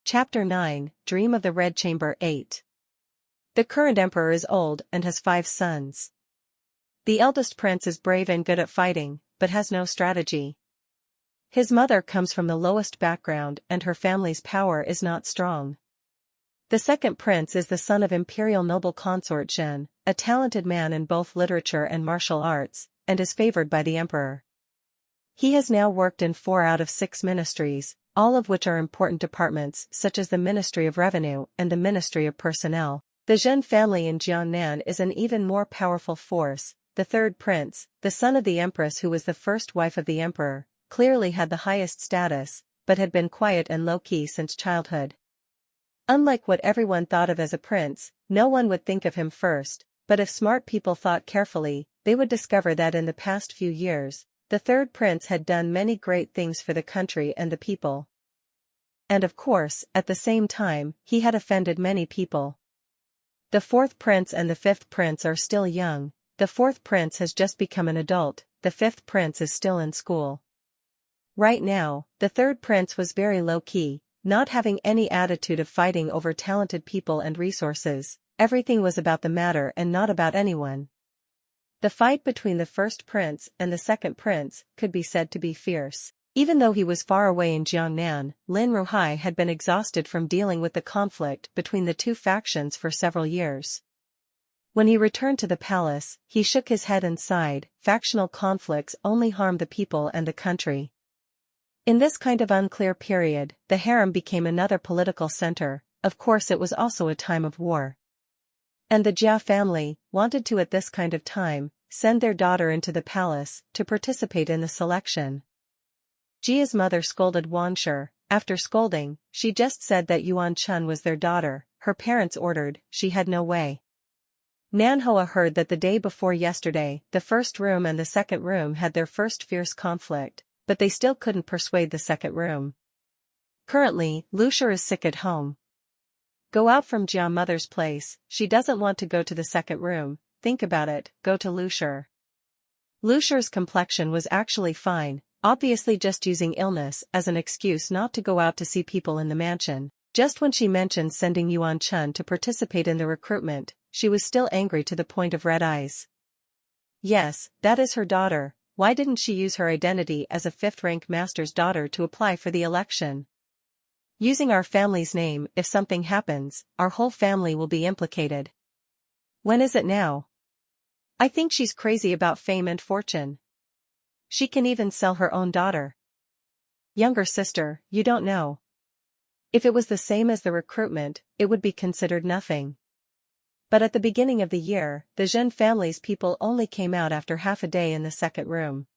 Chapter 9, Dream of the Red Chamber 8. The current emperor is old and has 5 sons. The eldest prince is brave and good at fighting, but has no strategy. His mother comes from the lowest background and her family's power is not strong. The second prince is the son of imperial noble consort Zhen, a talented man in both literature and martial arts, and is favored by the emperor. He has now worked in 4 out of 6 ministries, all of which are important departments such as the Ministry of Revenue and the Ministry of Personnel. The Zhen family in Jiangnan is an even more powerful force. The third prince, the son of the empress who was the first wife of the emperor, clearly had the highest status, but had been quiet and low-key since childhood. Unlike what everyone thought of as a prince, no one would think of him first, but if smart people thought carefully, they would discover that in the past few years, the third prince had done many great things for the country and the people. And of course, at the same time, he had offended many people. The fourth prince and the fifth prince are still young. The fourth prince has just become an adult, the fifth prince is still in school. Right now, the third prince was very low-key, not having any attitude of fighting over talented people and resources. Everything was about the matter and not about anyone. The fight between the first prince and the second prince could be said to be fierce. Even though he was far away in Jiangnan, Lin Ruhai had been exhausted from dealing with the conflict between the two factions for several years. When he returned to the palace, he shook his head and sighed. Factional conflicts only harm the people and the country. In this kind of unclear period, the harem became another political center. Of course it was also a time of war. And the Jia family wanted to at this kind of time send their daughter into the palace to participate in the selection. Jia's mother scolded Wang Shi. After scolding, she just said that Yuan Chun was their daughter. Her parents ordered, she had no way. Nan Hoa heard that the day before yesterday, the first room and the second room had their first fierce conflict, but they still couldn't persuade the second room. Currently, Lu Shi is sick at home. Go out from Jia mother's place, she doesn't want to go to the second room. Think about it, go to Lu Shi. Lu Shi's complexion was actually fine, obviously just using illness as an excuse not to go out to see people in the mansion. Just when she mentioned sending Yuan Chun to participate in the recruitment, she was still angry to the point of red eyes. Yes, that is her daughter. Why didn't she use her identity as a 5th-rank master's daughter to apply for the election? Using our family's name, if something happens, our whole family will be implicated. When is it now? I think she's crazy about fame and fortune. She can even sell her own daughter. Younger sister, you don't know. If it was the same as the recruitment, it would be considered nothing. But at the beginning of the year, the Zhen family's people only came out after half a day in the second room.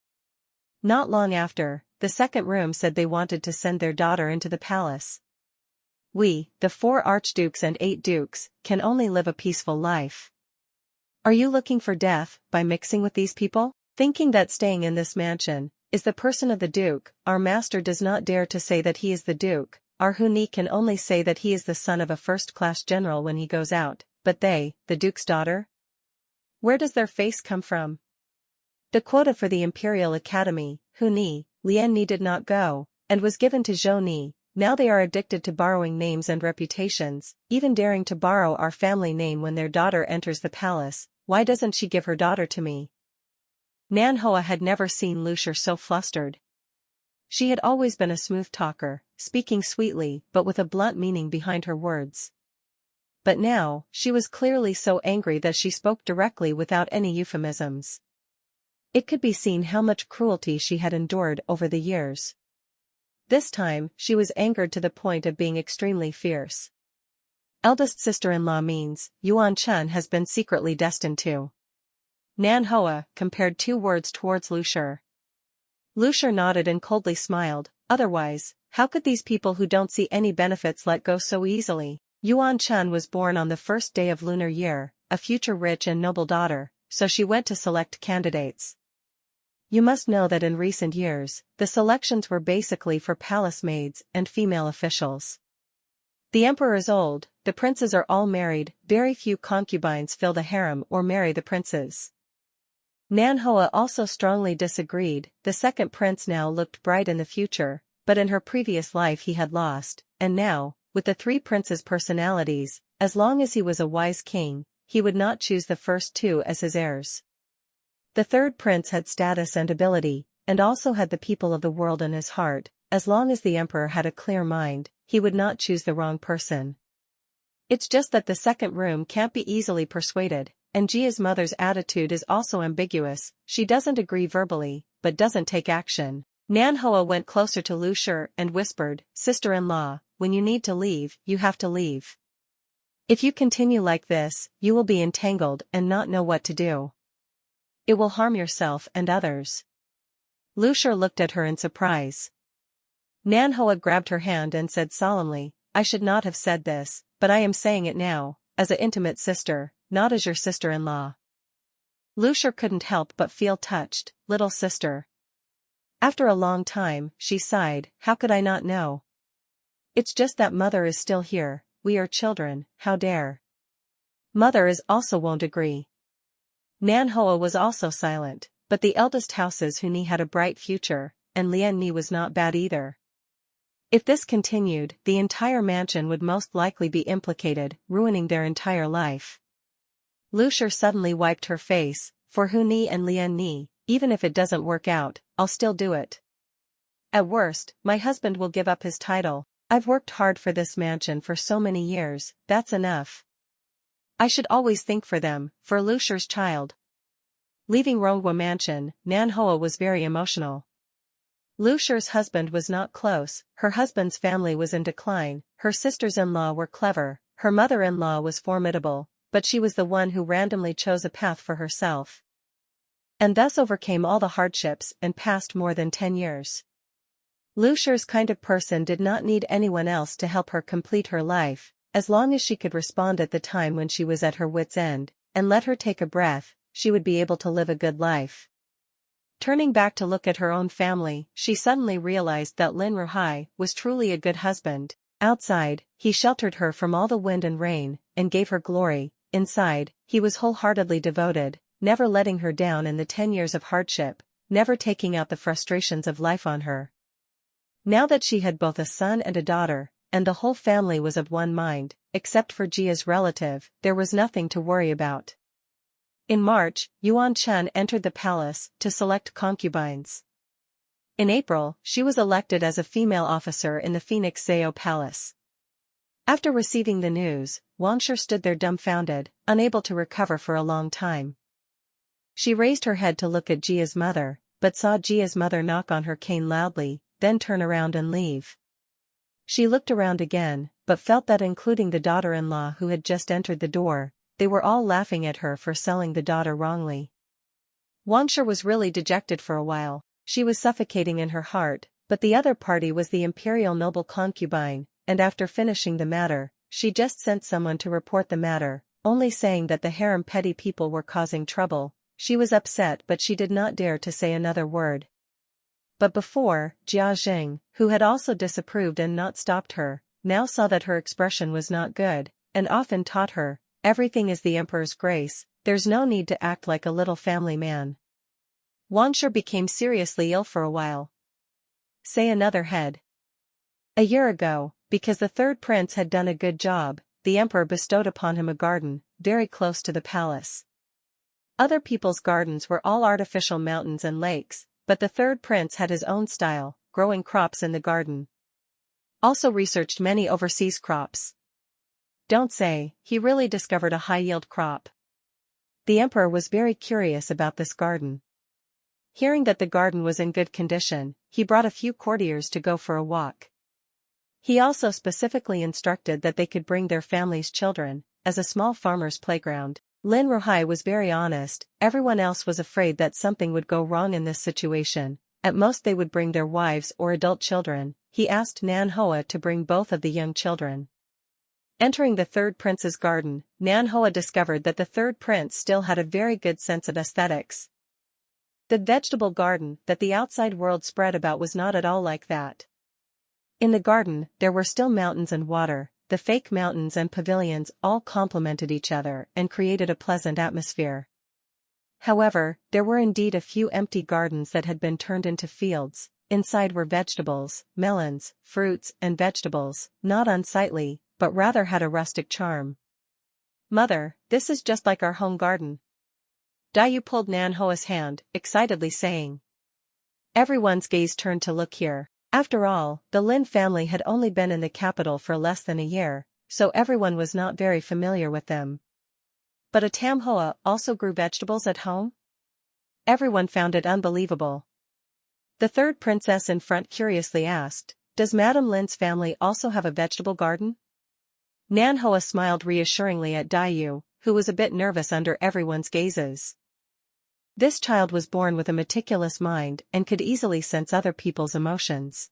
Not long after, the second room said they wanted to send their daughter into the palace. We, the 4 archdukes and 8 dukes, can only live a peaceful life. Are you looking for death by mixing with these people? Thinking that staying in this mansion is the person of the duke, our master does not dare to say that he is the duke. Our Huni can only say that he is the son of a first-class general when he goes out, but they, the duke's daughter? Where does their face come from? The quota for the Imperial Academy, Huni, Lian Ni did not go, and was given to Zhou Ni. Now they are addicted to borrowing names and reputations, even daring to borrow our family name when their daughter enters the palace. Why doesn't she give her daughter to me? Nan Hoa had never seen Lu Shi so flustered. She had always been a smooth talker, speaking sweetly but with a blunt meaning behind her words. But now, she was clearly so angry that she spoke directly without any euphemisms. It could be seen how much cruelty she had endured over the years. This time, she was angered to the point of being extremely fierce. Eldest sister-in-law means, Yuan Chun has been secretly destined to. Nan Hoa compared 2 words towards Lu Shi. Lu Shi nodded and coldly smiled. Otherwise, how could these people who don't see any benefits let go so easily? Yuan Chun was born on the first day of lunar year, a future rich and noble daughter, so she went to select candidates. You must know that in recent years, the selections were basically for palace maids and female officials. The emperor is old, the princes are all married, very few concubines fill the harem or marry the princes. Nan Hoa also strongly disagreed. The second prince now looked bright in the future, but in her previous life he had lost, and now, with the three princes' personalities, as long as he was a wise king, he would not choose the first two as his heirs. The third prince had status and ability, and also had the people of the world in his heart. As long as the emperor had a clear mind, he would not choose the wrong person. It's just that the second room can't be easily persuaded, and Jia's mother's attitude is also ambiguous. She doesn't agree verbally, but doesn't take action. Nan Hoa went closer to Lu Shi and whispered, "Sister-in-law, when you need to leave, you have to leave. If you continue like this, you will be entangled and not know what to do. It will harm yourself and others." Lu Shi looked at her in surprise. Nan Hoa grabbed her hand and said solemnly, "I should not have said this, but I am saying it now, as an intimate sister, not as your sister-in-law." Lu Shi couldn't help but feel touched. "Little sister." After a long time, she sighed, "How could I not know? It's just that mother is still here, we are children, how dare. Mother is also won't agree." Nan Hoa was also silent, but the eldest houses Huni had a bright future, and Lian Ni was not bad either. If this continued, the entire mansion would most likely be implicated, ruining their entire life. Lu Shi suddenly wiped her face. "For Huni and Lian Ni, even if it doesn't work out, I'll still do it. At worst, my husband will give up his title. I've worked hard for this mansion for so many years, that's enough. I should always think for them, for Lu Shi's child." Leaving Ronghua Mansion, Nan Hoa was very emotional. Lu Shi's husband was not close, her husband's family was in decline, her sisters-in-law were clever, her mother-in-law was formidable, but she was the one who randomly chose a path for herself. And thus overcame all the hardships and passed more than 10 years. Lu Shi's kind of person did not need anyone else to help her complete her life, as long as she could respond at the time when she was at her wit's end, and let her take a breath, she would be able to live a good life. Turning back to look at her own family, she suddenly realized that Lin Ruhai was truly a good husband. Outside, he sheltered her from all the wind and rain, and gave her glory. Inside, he was wholeheartedly devoted, never letting her down in the 10 years of hardship, never taking out the frustrations of life on her. Now that she had both a son and a daughter, and the whole family was of one mind, except for Jia's relative, there was nothing to worry about. In March, Yuan Chen entered the palace to select concubines. In April, she was elected as a female officer in the Phoenix Zhao Palace. After receiving the news, Wang Shi stood there dumbfounded, unable to recover for a long time. She raised her head to look at Jia's mother, but saw Jia's mother knock on her cane loudly, then turn around and leave. She looked around again, but felt that including the daughter-in-law who had just entered the door, they were all laughing at her for selling the daughter wrongly. Wang Shi was really dejected for a while. She was suffocating in her heart, but the other party was the imperial noble concubine, and after finishing the matter, she just sent someone to report the matter, only saying that the harem petty people were causing trouble. She was upset but she did not dare to say another word. But before, Jia Jing, who had also disapproved and not stopped her, now saw that her expression was not good, and often taught her, "Everything is the emperor's grace, there's no need to act like a little family man." Wang Shi became seriously ill for a while. Say another head. A year ago, because the third prince had done a good job, the emperor bestowed upon him a garden, very close to the palace. Other people's gardens were all artificial mountains and lakes, but the third prince had his own style, growing crops in the garden. Also researched many overseas crops. Don't say, he really discovered a high-yield crop. The emperor was very curious about this garden. Hearing that the garden was in good condition, he brought a few courtiers to go for a walk. He also specifically instructed that they could bring their family's children, as a small farmer's playground. Lin Ruhai was very honest, everyone else was afraid that something would go wrong in this situation, at most they would bring their wives or adult children. He asked Nan Hoa to bring both of the young children. Entering the third prince's garden, Nan Hoa discovered that the third prince still had a very good sense of aesthetics. The vegetable garden that the outside world spread about was not at all like that. In the garden, there were still mountains and water. The fake mountains and pavilions all complemented each other and created a pleasant atmosphere. However, there were indeed a few empty gardens that had been turned into fields, inside were vegetables, melons, fruits, and vegetables, not unsightly, but rather had a rustic charm. "Mother, this is just like our home garden." Dayu pulled Nan Hoa's hand, excitedly saying. Everyone's gaze turned to look here. After all, the Lin family had only been in the capital for less than a year, so everyone was not very familiar with them. But a Tam Hoa also grew vegetables at home? Everyone found it unbelievable. The third princess in front curiously asked, "Does Madame Lin's family also have a vegetable garden?" Nan Hoa smiled reassuringly at Dayu, who was a bit nervous under everyone's gazes. This child was born with a meticulous mind and could easily sense other people's emotions.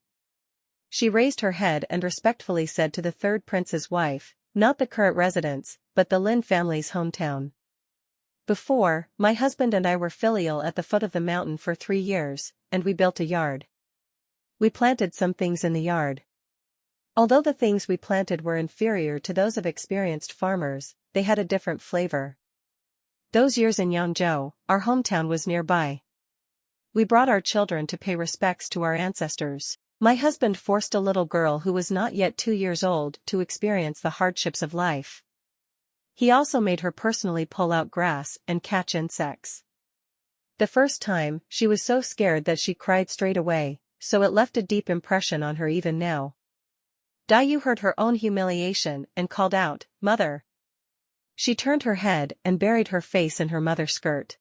She raised her head and respectfully said to the third prince's wife, "Not the current residence, but the Lin family's hometown. Before, my husband and I were filial at the foot of the mountain for 3 years, and we built a yard. We planted some things in the yard. Although the things we planted were inferior to those of experienced farmers, they had a different flavor. Those years in Yangzhou, our hometown was nearby. We brought our children to pay respects to our ancestors. My husband forced a little girl who was not yet 2 years old to experience the hardships of life. He also made her personally pull out grass and catch insects. The first time, she was so scared that she cried straight away, so it left a deep impression on her even now." Dayu heard her own humiliation and called out, "Mother!" She turned her head and buried her face in her mother's skirt.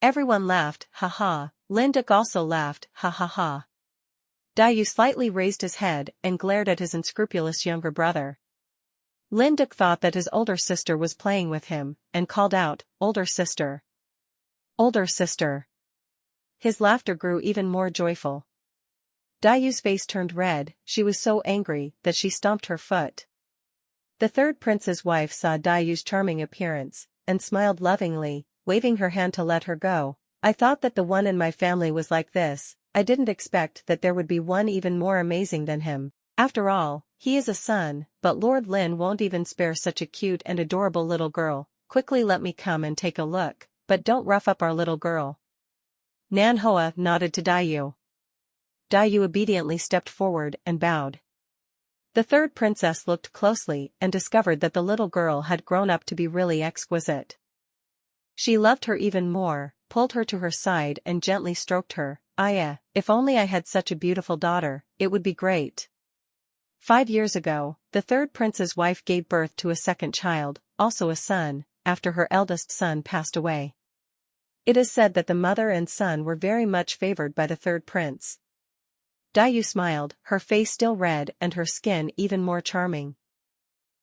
Everyone laughed, "Ha ha." Lin Duc also laughed, "Ha ha ha." Dayu slightly raised his head and glared at his unscrupulous younger brother. Lin Duc thought that his older sister was playing with him, and called out, "Older sister. Older sister." His laughter grew even more joyful. Dayu's face turned red, she was so angry that she stomped her foot. The third prince's wife saw Dayu's charming appearance, and smiled lovingly, waving her hand to let her go. "I thought that the one in my family was like this, I didn't expect that there would be one even more amazing than him. After all, he is a son, but Lord Lin won't even spare such a cute and adorable little girl. Quickly let me come and take a look, but don't rough up our little girl." Nan Hoa nodded to Dayu. Dayu obediently stepped forward and bowed. The third princess looked closely and discovered that the little girl had grown up to be really exquisite. She loved her even more, pulled her to her side and gently stroked her. "Aya, if only I had such a beautiful daughter, it would be great." 5 years ago, the third prince's wife gave birth to a second child, also a son, after her eldest son passed away. It is said that the mother and son were very much favored by the third prince. Dayu smiled, her face still red and her skin even more charming.